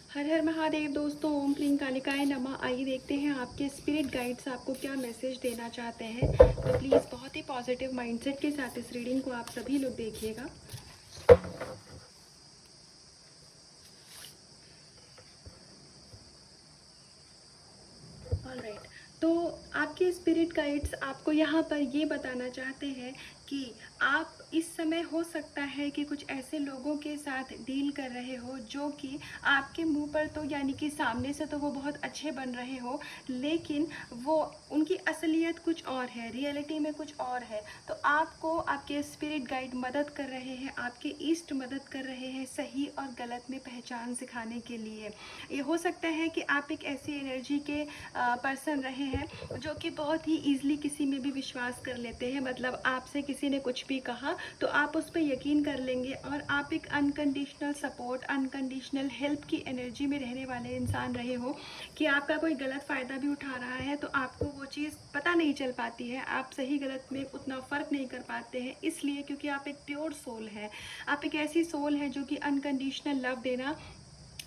हर हर महादेव दोस्तों, ओम क्लीं कालिकाय नमः। आइए देखते हैं आपके स्पिरिट गाइड्स आपको क्या मैसेज देना चाहते हैं। तो प्लीज़ बहुत ही पॉजिटिव माइंडसेट के साथ इस रीडिंग को आप सभी लोग देखिएगा। ऑलराइट, तो आपके स्पिरिट गाइड्स आपको यहाँ पर ये बताना चाहते हैं कि आप इस समय हो सकता है कि कुछ ऐसे लोगों के साथ डील कर रहे हो जो कि आपके मुंह पर तो यानी कि सामने से तो वो बहुत अच्छे बन रहे हो, लेकिन वो उनकी असलियत कुछ और है, रियलिटी में कुछ और है। तो आपको आपके स्पिरिट गाइड मदद कर रहे हैं, आपके ईस्ट मदद कर रहे हैं सही और गलत में पहचान सिखाने के लिए। ये हो सकता है कि आप एक ऐसी एनर्जी के पर्सन रहे हैं जो कि बहुत ही ईजिली किसी में भी विश्वास कर लेते हैं। मतलब आपसे किसी ने कुछ भी कहा तो आप उस पर यकीन कर लेंगे, और आप एक अनकंडीशनल सपोर्ट, अनकंडीशनल हेल्प की एनर्जी में रहने वाले इंसान रहे हो कि आपका कोई गलत फ़ायदा भी उठा रहा है तो आपको वो चीज़ पता नहीं चल पाती है। आप सही गलत में उतना फ़र्क नहीं कर पाते हैं, इसलिए क्योंकि आप एक प्योर सोल है। आप एक ऐसी सोल है जो कि अनकंडीशनल लव देना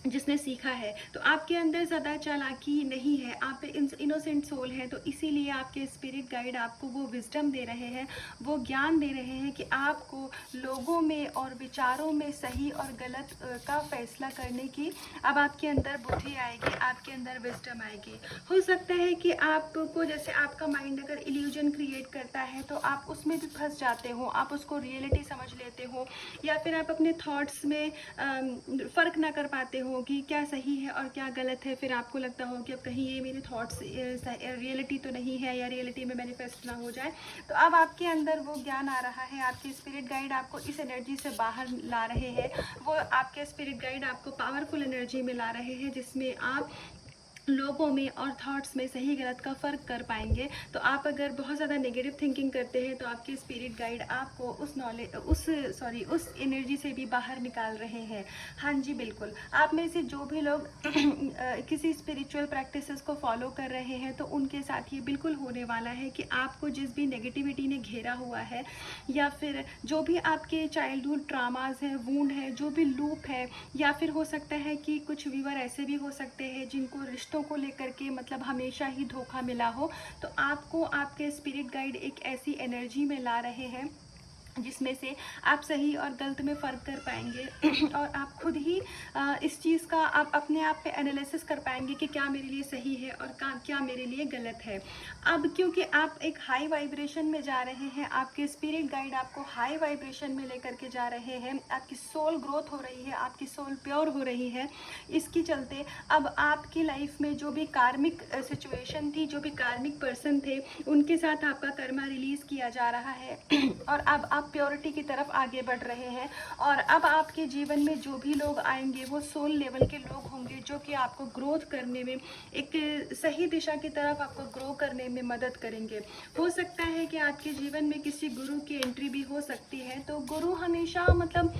जिसने सीखा है। तो आपके अंदर ज़्यादा चालाकी नहीं है, आप इनोसेंट सोल है। तो इसीलिए आपके स्पिरिट गाइड आपको वो विजडम दे रहे हैं, वो ज्ञान दे रहे हैं कि आपको लोगों में और विचारों में सही और गलत का फैसला करने की अब आपके अंदर बुद्धि आएगी, आपके अंदर विजडम आएगी। हो सकता है कि आपको, जैसे आपका माइंड अगर इल्यूजन क्रिएट करता है तो आप उसमें भी फंस जाते हो, आप उसको रियलिटी समझ लेते हो, या फिर आप अपने थॉट्स में फ़र्क ना कर पाते हो कि क्या सही है और क्या गलत है। फिर आपको लगता हो कि अब कहीं ये मेरे थॉट्स रियलिटी तो नहीं है, या रियलिटी में मैनिफेस्ट ना हो जाए। तो अब आपके अंदर वो ज्ञान आ रहा है, आपके स्पिरिट गाइड आपको इस एनर्जी से बाहर ला रहे हैं। वो आपके स्पिरिट गाइड आपको पावरफुल एनर्जी में ला रहे हैं जिसमें आप लोगों में और थॉट्स में सही गलत का फ़र्क कर पाएंगे। तो आप अगर बहुत ज़्यादा नेगेटिव थिंकिंग करते हैं तो आपके स्पिरिट गाइड आपको उस एनर्जी से भी बाहर निकाल रहे हैं। हाँ जी बिल्कुल, आप में से जो भी लोग किसी स्पिरिचुअल प्रैक्टिसेस को फॉलो कर रहे हैं तो उनके साथ ये बिल्कुल होने वाला है कि आपको जिस भी नेगेटिविटी ने घेरा हुआ है, या फिर जो भी आपके चाइल्डहुड ट्रामाज हैं, वूंड है, जो भी लूप है, या फिर हो सकता है कि कुछ व्यूअर ऐसे भी हो सकते हैं जिनको रिश्तों को लेकर के मतलब हमेशा ही धोखा मिला हो। तो आपको आपके स्पिरिट गाइड एक ऐसी एनर्जी में ला रहे हैं जिसमें से आप सही और गलत में फ़र्क कर पाएंगे और आप खुद ही इस चीज़ का आप अपने आप पे एनालिसिस कर पाएंगे कि क्या मेरे लिए सही है और क्या मेरे लिए गलत है। अब क्योंकि आप एक हाई वाइब्रेशन में जा रहे हैं, आपके स्पिरिट गाइड आपको हाई वाइब्रेशन में लेकर के जा रहे हैं, आपकी सोल ग्रोथ हो रही है, आपकी सोल प्योर हो रही है। इसके चलते अब आपकी लाइफ में जो भी कार्मिक सिचुएशन थी, जो भी कार्मिक पर्सन थे, उनके साथ आपका कर्मा रिलीज़ किया जा रहा है और अब आप प्योरिटी की तरफ आगे बढ़ रहे हैं। और अब आपके जीवन में जो भी लोग आएंगे वो सोल लेवल के लोग होंगे जो कि आपको ग्रोथ करने में, एक सही दिशा की तरफ आपको ग्रो करने में मदद करेंगे। हो सकता है कि आपके जीवन में किसी गुरु की एंट्री भी हो सकती है। तो गुरु हमेशा मतलब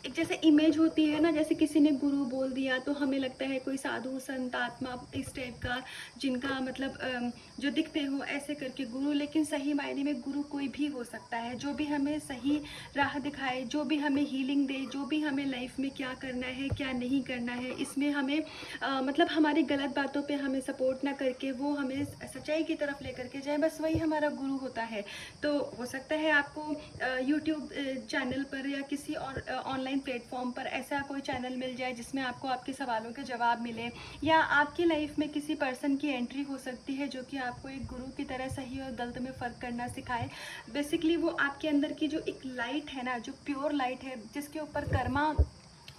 एक जैसे इमेज होती है ना, जैसे किसी ने गुरु बोल दिया तो हमें लगता है कोई साधु संत आत्मा इस टाइप का, जिनका मतलब जो दिखते हो ऐसे करके गुरु। लेकिन सही मायने में गुरु कोई भी हो सकता है जो भी हमें सही राह दिखाए, जो भी हमें हीलिंग दे, जो भी हमें लाइफ में क्या करना है क्या नहीं करना है, इसमें हमें मतलब हमारी गलत बातों पे हमें सपोर्ट ना करके वो हमें सच्चाई की तरफ लेकर के जाए, बस वही हमारा गुरु होता है। तो हो सकता है आपको यूट्यूब चैनल पर या किसी और ऑनलाइन प्लेटफॉर्म पर ऐसा कोई चैनल मिल जाए जिसमें आपको आपके सवालों के जवाब मिले, या आपकी लाइफ में किसी पर्सन की एंट्री हो सकती है जो कि आपको एक गुरु की तरह सही और गलत में फ़र्क करना सिखाए। बेसिकली वो आपके अंदर की जो एक लाइट है ना, जो प्योर लाइट है, जिसके ऊपर कर्मा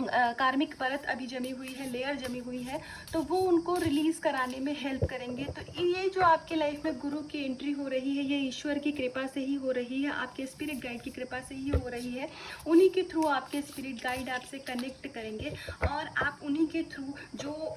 कार्मिक परत अभी जमी हुई है, लेयर जमी हुई है, तो वो उनको रिलीज़ कराने में हेल्प करेंगे। तो ये जो आपके लाइफ में गुरु की एंट्री हो रही है, ये ईश्वर की कृपा से ही हो रही है, आपके स्पिरिट गाइड की कृपा से ही हो रही है। उन्हीं के थ्रू आपके स्पिरिट गाइड आपसे कनेक्ट करेंगे और आप उन्हीं के थ्रू जो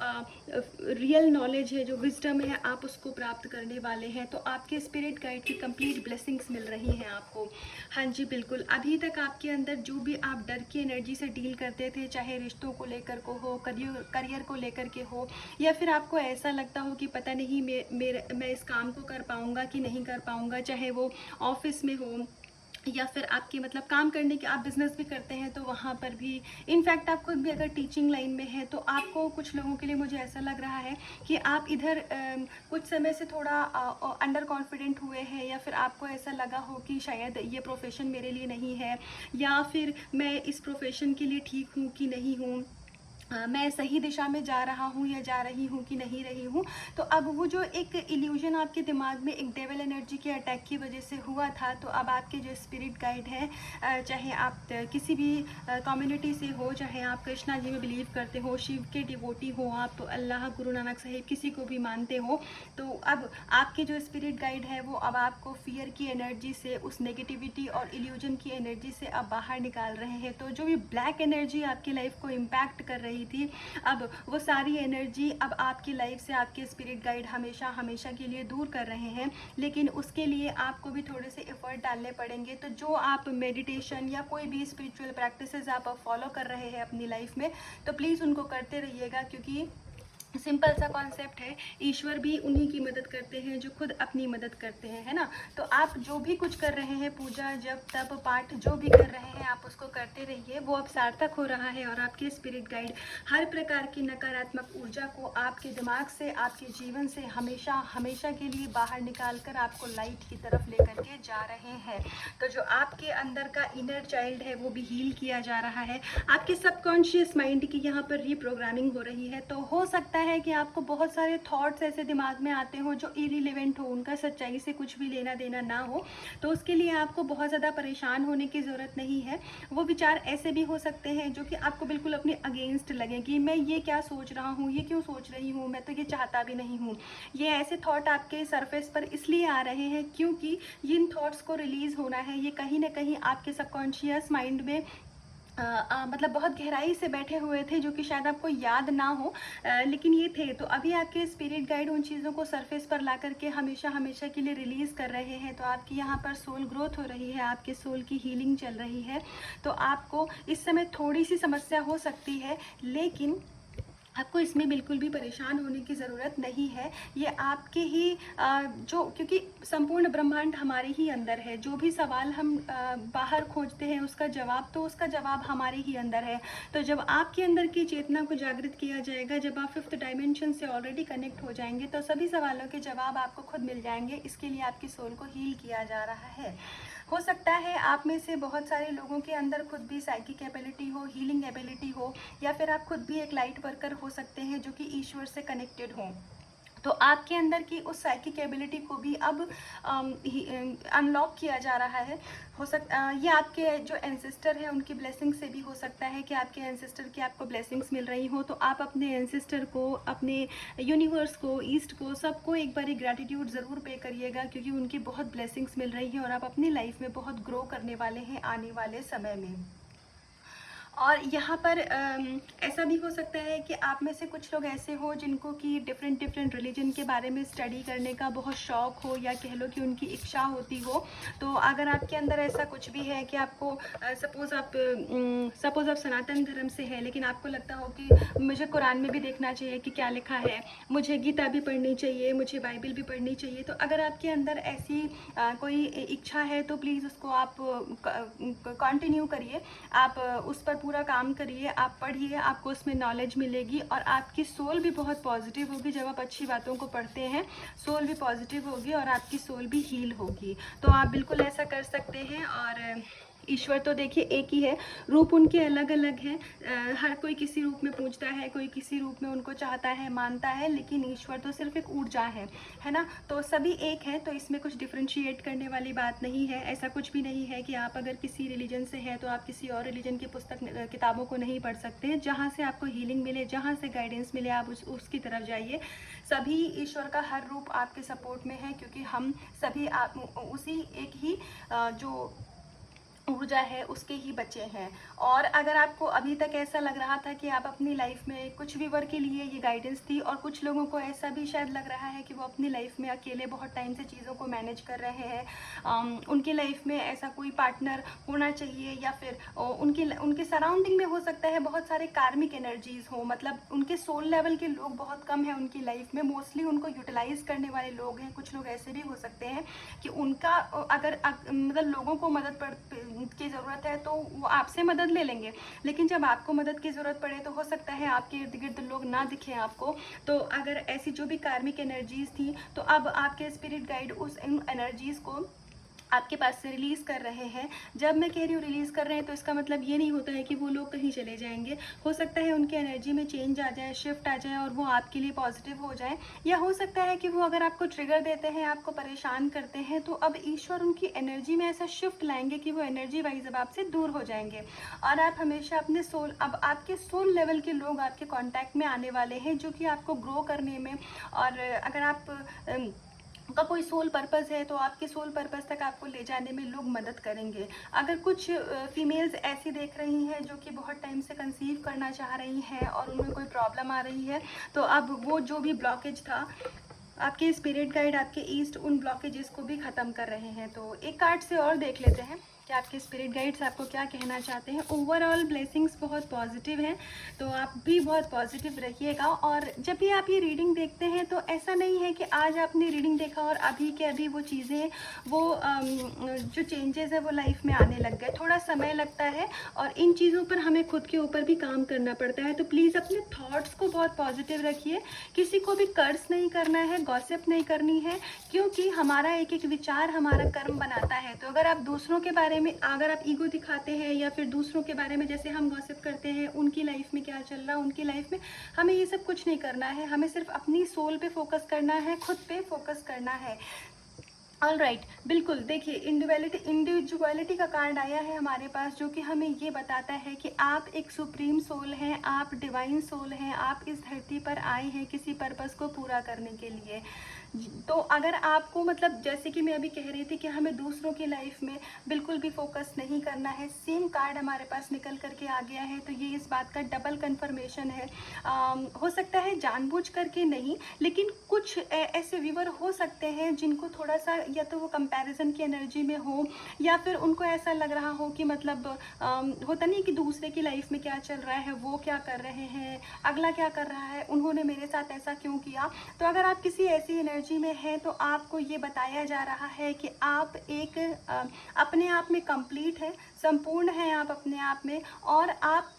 रियल नॉलेज है, जो विजडम है, आप उसको प्राप्त करने वाले हैं। तो आपके स्पिरिट गाइड की कंप्लीट ब्लेसिंग्स मिल रही हैं आपको। हाँ जी बिल्कुल, अभी तक आपके अंदर जो भी आप डर की एनर्जी से डील करते थे, चाहे रिश्तों को लेकर को हो, करियर को लेकर के हो, या फिर आपको ऐसा लगता हो कि पता नहीं मैं इस काम को कर पाऊँगा कि नहीं कर पाऊँगा, चाहे वो ऑफिस में हो, या फिर आपके मतलब काम करने के, आप बिज़नेस भी करते हैं तो वहाँ पर भी, इनफैक्ट आप खुद भी अगर टीचिंग लाइन में हैं तो आपको, कुछ लोगों के लिए मुझे ऐसा लग रहा है कि आप इधर कुछ समय से थोड़ा अंडर कॉन्फिडेंट हुए हैं, या फिर आपको ऐसा लगा हो कि शायद ये प्रोफेशन मेरे लिए नहीं है, या फिर मैं इस प्रोफेशन के लिए ठीक हूँ कि नहीं हूँ, मैं सही दिशा में जा रहा हूँ या जा रही हूँ कि नहीं रही हूँ। तो अब वो जो एक इल्यूजन आपके दिमाग में एक डेविल एनर्जी के अटैक की वजह से हुआ था, तो अब आपके जो स्पिरिट गाइड हैं, चाहे आप किसी भी कम्युनिटी से हो, चाहे आप कृष्णा जी में बिलीव करते हो, शिव के डिवोटी हो, आप अल्लाह, गुरु नानक साहिब, किसी को भी मानते हो, तो अब आपके जो स्पिरिट गाइड है वो अब आपको फियर की एनर्जी से, उस नेगेटिविटी और इल्यूजन की एनर्जी से अब बाहर निकाल रहे हैं। तो जो भी ब्लैक एनर्जी आपकी लाइफ को इम्पैक्ट कर रही थी, अब वो सारी एनर्जी अब आपकी लाइफ से आपके स्पिरिट गाइड हमेशा हमेशा के लिए दूर कर रहे हैं। लेकिन उसके लिए आपको भी थोड़े से एफर्ट डालने पड़ेंगे। तो जो आप मेडिटेशन या कोई भी स्पिरिचुअल प्रैक्टिसेस आप फॉलो कर रहे हैं अपनी लाइफ में, तो प्लीज़ उनको करते रहिएगा, क्योंकि सिंपल सा कॉन्सेप्ट है, ईश्वर भी उन्हीं की मदद करते हैं जो खुद अपनी मदद करते हैं, है ना। तो आप जो भी कुछ कर रहे हैं, पूजा, जप, तप, पाठ जो भी कर रहे हैं, आप उसको करते रहिए, वो अब सार्थक हो रहा है। और आपके स्पिरिट गाइड हर प्रकार की नकारात्मक ऊर्जा को आपके दिमाग से, आपके जीवन से हमेशा हमेशा के लिए बाहर निकाल कर आपको लाइट की तरफ लेकर के जा रहे हैं। तो जो आपके अंदर का इनर चाइल्ड है वो भी हील किया जा रहा है। आपके सबकॉन्शियस माइंड की यहाँ पर रीप्रोग्रामिंग हो रही है। तो हो सकता है कि आपको बहुत सारे थॉट्स ऐसे दिमाग में आते हो जो इरिलेवेंट हो, उनका सच्चाई से कुछ भी लेना देना ना हो, तो उसके लिए आपको बहुत ज़्यादा परेशान होने की ज़रूरत नहीं है। वो विचार ऐसे भी हो सकते हैं जो कि आपको बिल्कुल अपने अगेंस्ट लगे कि मैं ये क्या सोच रहा हूँ, ये क्यों सोच रही हूँ, मैं तो ये चाहता भी नहीं हूँ। ये ऐसे थॉट आपके सरफेस पर इसलिए आ रहे हैं क्योंकि इन थॉट्स को रिलीज़ होना है। ये कहीं ना कहीं आपके सबकॉन्शियस माइंड में मतलब बहुत गहराई से बैठे हुए थे, जो कि शायद आपको याद ना हो, लेकिन ये थे। तो अभी आपके स्पिरिट गाइड उन चीज़ों को सरफेस पर ला करके हमेशा हमेशा के लिए रिलीज़ कर रहे हैं। तो आपकी यहाँ पर सोल ग्रोथ हो रही है, आपके सोल की हीलिंग चल रही है। तो आपको इस समय थोड़ी सी समस्या हो सकती है, लेकिन आपको इसमें बिल्कुल भी परेशान होने की ज़रूरत नहीं है। ये आपके ही जो, क्योंकि संपूर्ण ब्रह्मांड हमारे ही अंदर है। जो भी सवाल हम बाहर खोजते हैं उसका जवाब, तो उसका जवाब हमारे ही अंदर है। तो जब आपके अंदर की चेतना को जागृत किया जाएगा, जब आप 5th डायमेंशन से ऑलरेडी कनेक्ट हो जाएंगे, तो सभी सवालों के जवाब आपको खुद मिल जाएंगे। इसके लिए आपकी सोल को हील किया जा रहा है। हो सकता है आप में से बहुत सारे लोगों के अंदर खुद भी साइकिक एबिलिटी हो, हीलिंग एबिलिटी हो, या फिर आप खुद भी एक लाइट वर्कर हो सकते हैं जो कि ईश्वर से कनेक्टेड हो। तो आपके अंदर की उस साइकिक एबिलिटी को भी अब अनलॉक किया जा रहा है। ये आपके जो एंसेस्टर है उनकी ब्लेसिंग से भी हो सकता है कि आपके एंसेस्टर की आपको ब्लेसिंग्स मिल रही हो। तो आप अपने एंसेस्टर को, अपने यूनिवर्स को, ईस्ट को, सबको एक बार ग्रैटिट्यूड ज़रूर पे करिएगा, क्योंकि उनकी बहुत ब्लेसिंग्स मिल रही है और आप अपनी लाइफ में बहुत ग्रो करने वाले हैं आने वाले समय में। और यहाँ पर ऐसा भी हो सकता है कि आप में से कुछ लोग ऐसे हो जिनको कि डिफरेंट डिफरेंट रिलीजन के बारे में स्टडी करने का बहुत शौक हो, या कह लो कि उनकी इच्छा होती हो। तो अगर आपके अंदर ऐसा कुछ भी है कि आपको सपोज़ आप सनातन धर्म से है, लेकिन आपको लगता हो कि मुझे कुरान में भी देखना चाहिए कि क्या लिखा है, मुझे गीता भी पढ़नी चाहिए, मुझे बाइबल भी पढ़नी चाहिए, तो अगर आपके अंदर ऐसी कोई इच्छा है तो प्लीज़ उसको आप कंटिन्यू करिए। आप उस पर पूरा काम करिए, आप पढ़िए, आपको उसमें नॉलेज मिलेगी और आपकी सोल भी बहुत पॉजिटिव होगी। जब आप अच्छी बातों को पढ़ते हैं, सोल भी पॉजिटिव होगी और आपकी सोल भी हील होगी। तो आप बिल्कुल ऐसा कर सकते हैं। और ईश्वर तो देखिए एक ही है, रूप उनके अलग अलग हैं। हर कोई किसी रूप में पूजता है, कोई किसी रूप में उनको चाहता है, मानता है, लेकिन ईश्वर तो सिर्फ एक ऊर्जा है ना। तो सभी एक है, तो इसमें कुछ डिफ्रेंशिएट करने वाली बात नहीं है। ऐसा कुछ भी नहीं है कि आप अगर किसी रिलीजन से हैं तो आप किसी और रिलीजन की किताबों को नहीं पढ़ सकते। जहाँ से आपको हीलिंग मिले, जहाँ से गाइडेंस मिले, आप उसकी तरफ जाइए। सभी ईश्वर का हर रूप आपके सपोर्ट में है, क्योंकि हम सभी उसी एक ही जो ऊर्जा है उसके ही बच्चे हैं। और अगर आपको अभी तक ऐसा लग रहा था कि आप अपनी लाइफ में कुछ व्यूअर के लिए ये गाइडेंस थी, और कुछ लोगों को ऐसा भी शायद लग रहा है कि वो अपनी लाइफ में अकेले बहुत टाइम से चीज़ों को मैनेज कर रहे हैं, उनकी लाइफ में ऐसा कोई पार्टनर होना चाहिए, या फिर उनके सराउंडिंग में हो सकता है बहुत सारे कार्मिक एनर्जीज हो, मतलब उनके सोल लेवल के लोग बहुत कम हैं उनकी लाइफ में, मोस्टली उनको यूटिलाइज करने वाले लोग हैं। कुछ लोग ऐसे भी हो सकते हैं कि उनका मतलब लोगों को मदद की ज़रूरत है तो वो आपसे मदद ले लेंगे, लेकिन जब आपको मदद की ज़रूरत पड़े तो हो सकता है आपके इर्द गिर्द लोग ना दिखें आपको। तो अगर ऐसी जो भी कार्मिक एनर्जीज थी, तो अब आपके स्पिरिट गाइड उस इन एनर्जीज़ को आपके पास से रिलीज़ कर रहे हैं। जब मैं कह रही हूँ रिलीज़ कर रहे हैं, तो इसका मतलब ये नहीं होता है कि वो लोग कहीं चले जाएंगे। हो सकता है उनकी एनर्जी में चेंज आ जाए, शिफ्ट आ जाए, और वो आपके लिए पॉजिटिव हो जाए। या हो सकता है कि वो अगर आपको ट्रिगर देते हैं, आपको परेशान करते हैं, तो अब ईश्वर उनकी एनर्जी में ऐसा शिफ्ट लाएंगे कि वो एनर्जी वाइज अब आपसे दूर हो जाएंगे, और आप हमेशा अपने सोल, अब आपके सोल लेवल के लोग आपके कॉन्टैक्ट में आने वाले हैं, जो कि आपको ग्रो करने में, और अगर आप का कोई सोल पर्पस है तो आपके सोल पर्पस तक आपको ले जाने में लोग मदद करेंगे। अगर कुछ फीमेल्स ऐसी देख रही हैं जो कि बहुत टाइम से कंसीव करना चाह रही हैं और उनमें कोई प्रॉब्लम आ रही है, तो अब वो जो भी ब्लॉकेज था, आपके स्पिरिट गाइड, आपके ईस्ट उन ब्लॉकेजेस को भी ख़त्म कर रहे हैं। तो एक कार्ड से और देख लेते हैं कि आपके स्पिरिट गाइड्स आपको क्या कहना चाहते हैं। ओवरऑल ब्लेसिंग्स बहुत पॉजिटिव हैं, तो आप भी बहुत पॉजिटिव रहिएगा। और जब भी आप ये रीडिंग देखते हैं तो ऐसा नहीं है कि आज आपने रीडिंग देखा और अभी के अभी वो चीज़ें, वो जो चेंजेस है वो लाइफ में आने लग गए। थोड़ा समय लगता है, और इन चीज़ों पर हमें खुद के ऊपर भी काम करना पड़ता है। तो प्लीज़ अपने थॉट्स को बहुत पॉजिटिव रखिए, किसी को भी कर्ज नहीं करना है, गॉसिप नहीं करनी है, क्योंकि हमारा एक एक विचार हमारा कर्म बनाता है। तो अगर आप दूसरों के बारे में, अगर आप ईगो दिखाते हैं, या फिर दूसरों के बारे में जैसे हम गॉसिप करते हैं, उनकी लाइफ में क्या चल रहा है, उनकी लाइफ में, हमें ये सब कुछ नहीं करना है। हमें सिर्फ अपनी सोल पे फोकस करना है, खुद पे फोकस करना है। ऑल राइट, बिल्कुल। देखिए, इंडिविजुअलिटी का कार्ड आया है हमारे पास, जो कि हमें ये बताता है कि आप एक सुप्रीम सोल हैं, आप डिवाइन सोल हैं, आप इस धरती पर आए हैं किसी पर्पस को पूरा करने के लिए। तो अगर आपको, मतलब जैसे कि मैं अभी कह रही थी कि हमें दूसरों की लाइफ में बिल्कुल भी फोकस नहीं करना है, सेम कार्ड हमारे पास निकल करके आ गया है, तो ये इस बात का डबल कंफर्मेशन है। हो सकता है जानबूझ करके नहीं, लेकिन कुछ ऐसे व्यूअर हो सकते हैं जिनको थोड़ा सा, या तो वो कंपैरिजन की एनर्जी में हो, या फिर उनको ऐसा लग रहा हो कि मतलब होता नहीं कि दूसरे की लाइफ में क्या चल रहा है, वो क्या कर रहे हैं, अगला क्या कर रहा है, उन्होंने मेरे साथ ऐसा क्यों किया। तो अगर आप किसी ऐसी एनर्जी में हैं, तो आपको ये बताया जा रहा है कि आप एक अपने आप में कंप्लीट है, संपूर्ण है आप अपने आप में। और आप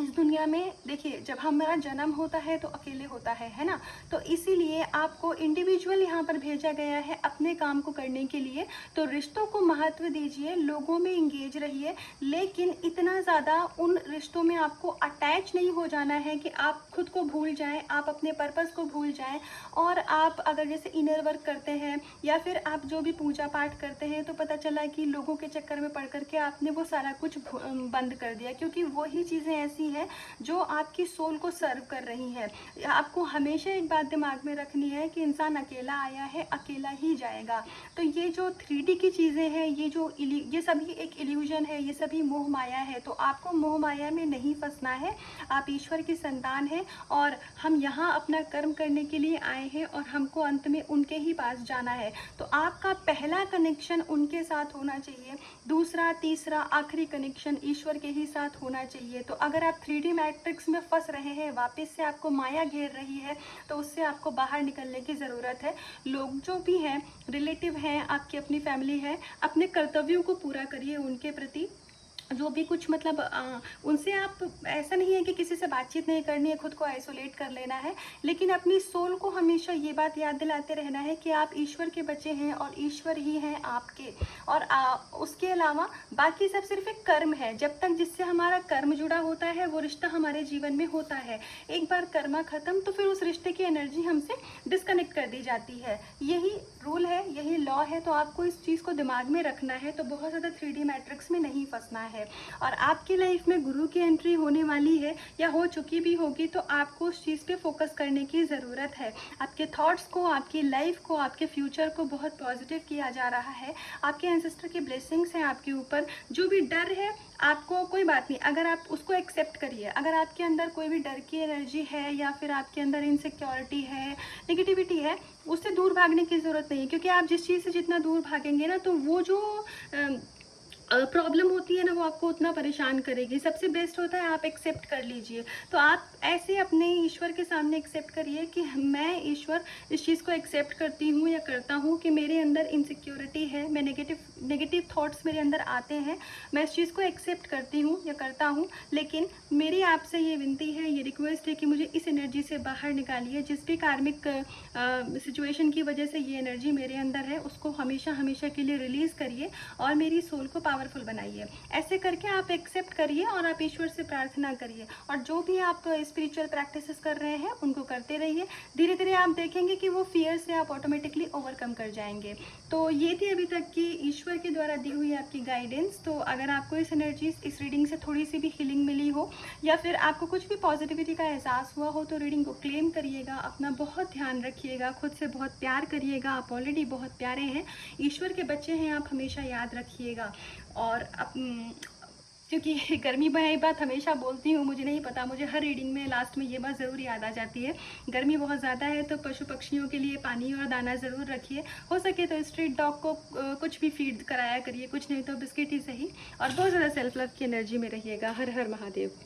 इस दुनिया में, देखिए, जब हमारा जन्म होता है तो अकेले होता है ना। तो इसीलिए आपको इंडिविजुअल यहाँ पर भेजा गया है अपने काम को करने के लिए। तो रिश्तों को महत्व दीजिए, लोगों में इंगेज रहिए, लेकिन इतना ज़्यादा उन रिश्तों में आपको अटैच नहीं हो जाना है कि आप खुद को भूल जाएं, आप अपने पर्पस को भूल जाएं। और आप अगर जैसे इनर वर्क करते हैं, या फिर आप जो भी पूजा पाठ करते हैं, तो पता चला कि लोगों के चक्कर में पड़ करके आपने वो सारा कुछ बंद कर दिया, क्योंकि वही चीज़ें ऐसी है जो आपकी सोल को सर्व कर रही है। आपको हमेशा एक बात दिमाग में रखनी है कि इंसान अकेला आया है, अकेला ही जाएगा। तो ये जो 3D की चीज़ें हैं, ये सभी एक इल्यूजन है, ये सभी मोह माया है। तो आपको मोह माया में नहीं फंसना है। आप ईश्वर की संतान हैं, और हम यहाँ अपना कर्म करने के लिए आए हैं, और हमको अंत में उनके ही पास जाना है। तो आपका पहला कनेक्शन उनके साथ होना चाहिए, दूसरा, तीसरा, आखिरी कनेक्शन ईश्वर के ही साथ होना चाहिए। तो अगर आप 3D मैट्रिक्स में फंस रहे हैं, वापस से आपको माया घेर रही है, तो उससे आपको बाहर निकलने की ज़रूरत है। लोग जो भी हैं, रिलेटिव हैं, आपकी अपनी फैमिली है, अपने कर्तव्यों को पूरा करिए उनके प्रति। जो भी कुछ, मतलब उनसे आप, ऐसा नहीं है कि किसी से बातचीत नहीं करनी है, खुद को आइसोलेट कर लेना है, लेकिन अपनी सोल को हमेशा ये बात याद दिलाते रहना है कि आप ईश्वर के बच्चे हैं, और ईश्वर ही हैं आपके। और उसके अलावा बाकी सब सिर्फ एक कर्म है। जब तक जिससे हमारा कर्म जुड़ा होता है, वो रिश्ता हमारे जीवन में होता है। एक बार कर्मा ख़त्म, तो फिर उस रिश्ते की एनर्जी हमसे डिस्कनेक्ट कर दी जाती है। यही रूल है, यही लॉ है। तो आपको इस चीज़ को दिमाग में रखना है, तो बहुत ज़्यादा 3D मैट्रिक्स में नहीं फंसना है। है और आपकी लाइफ में गुरु की एंट्री होने वाली है या हो चुकी भी होगी, तो आपको उस चीज़ पे फोकस करने की ज़रूरत है। आपके थॉट्स को, आपकी लाइफ को, आपके फ्यूचर को बहुत पॉजिटिव किया जा रहा है। आपके एंसेस्टर की ब्लेसिंग्स हैं आपके ऊपर। जो भी डर है आपको, कोई बात नहीं, अगर आप उसको एक्सेप्ट करिए। अगर आपके अंदर कोई भी डर की एनर्जी है या फिर आपके अंदर इनसिक्योरिटी है, नेगेटिविटी है, उससे दूर भागने की ज़रूरत नहीं है, क्योंकि आप जिस चीज़ से जितना दूर भागेंगे ना, तो वो जो प्रॉब्लम होती है ना, वो आपको उतना परेशान करेगी। सबसे बेस्ट होता है आप एक्सेप्ट कर लीजिए। तो आप ऐसे अपने ईश्वर के सामने एक्सेप्ट करिए कि मैं ईश्वर इस चीज़ को एक्सेप्ट करती हूँ या करता हूँ कि मेरे अंदर इनसिक्योरिटी है, मैं नेगेटिव थॉट्स मेरे अंदर आते हैं, मैं इस चीज़ को एक्सेप्ट करती हूँ या करता हूँ, लेकिन मेरी आपसे ये विनती है, ये रिक्वेस्ट है कि मुझे इस एनर्जी से बाहर निकालिए। जिस भी कार्मिक सिचुएशन की वजह से ये एनर्जी मेरे अंदर है, उसको हमेशा हमेशा के लिए रिलीज़ करिए और मेरी सोल को पावरफुल बनाइए। ऐसे करके आप एक्सेप्ट करिए और आप ईश्वर से प्रार्थना करिए, और जो भी आप स्पिरिचुअल प्रैक्टिसेस कर रहे हैं उनको करते रहिए। धीरे धीरे आप देखेंगे कि वो फियर से आप ऑटोमेटिकली ओवरकम कर जाएंगे। तो ये थी अभी तक की ईश्वर के द्वारा दी हुई आपकी गाइडेंस। तो अगर आपको इस एनर्जी, इस रीडिंग से थोड़ी सी भी हीलिंग मिली हो या फिर आपको कुछ भी पॉजिटिविटी का एहसास हुआ हो, तो रीडिंग को क्लेम करिएगा। अपना बहुत ध्यान रखिएगा, खुद से बहुत प्यार करिएगा। आप ऑलरेडी बहुत प्यारे हैं, ईश्वर के बच्चे हैं आप, हमेशा याद रखिएगा। और क्योंकि गर्मी में ये बात हमेशा बोलती हूँ, मुझे नहीं पता, मुझे हर रीडिंग में लास्ट में ये बात ज़रूर याद आ जाती है। गर्मी बहुत ज़्यादा है, तो पशु पक्षियों के लिए पानी और दाना ज़रूर रखिए। हो सके तो स्ट्रीट डॉग को कुछ भी फीड कराया करिए, कुछ नहीं तो बिस्किट ही सही। और बहुत ज़्यादा सेल्फ लव की एनर्जी में रहिएगा। हर हर महादेव।